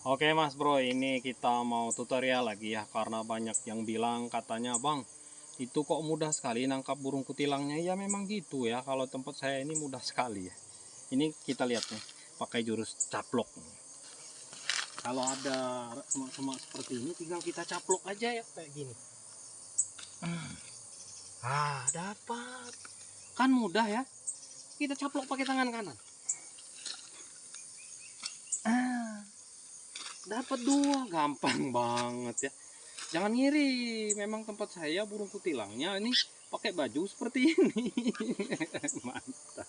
Oke Mas Bro, ini kita mau tutorial lagi ya, karena banyak yang bilang katanya bang itu kok mudah sekali nangkap burung kutilangnya. Ya memang gitu ya, kalau tempat saya ini mudah sekali ya. Ini kita lihat nih, pakai jurus caplok. Kalau ada semak-semak seperti ini tinggal kita caplok aja ya, kayak gini. Dapat. Kan mudah ya, kita caplok pakai tangan kanan. Dapat dua, gampang banget ya. Jangan ngiri, memang tempat saya burung kutilangnya ini pakai baju seperti ini. Mantap.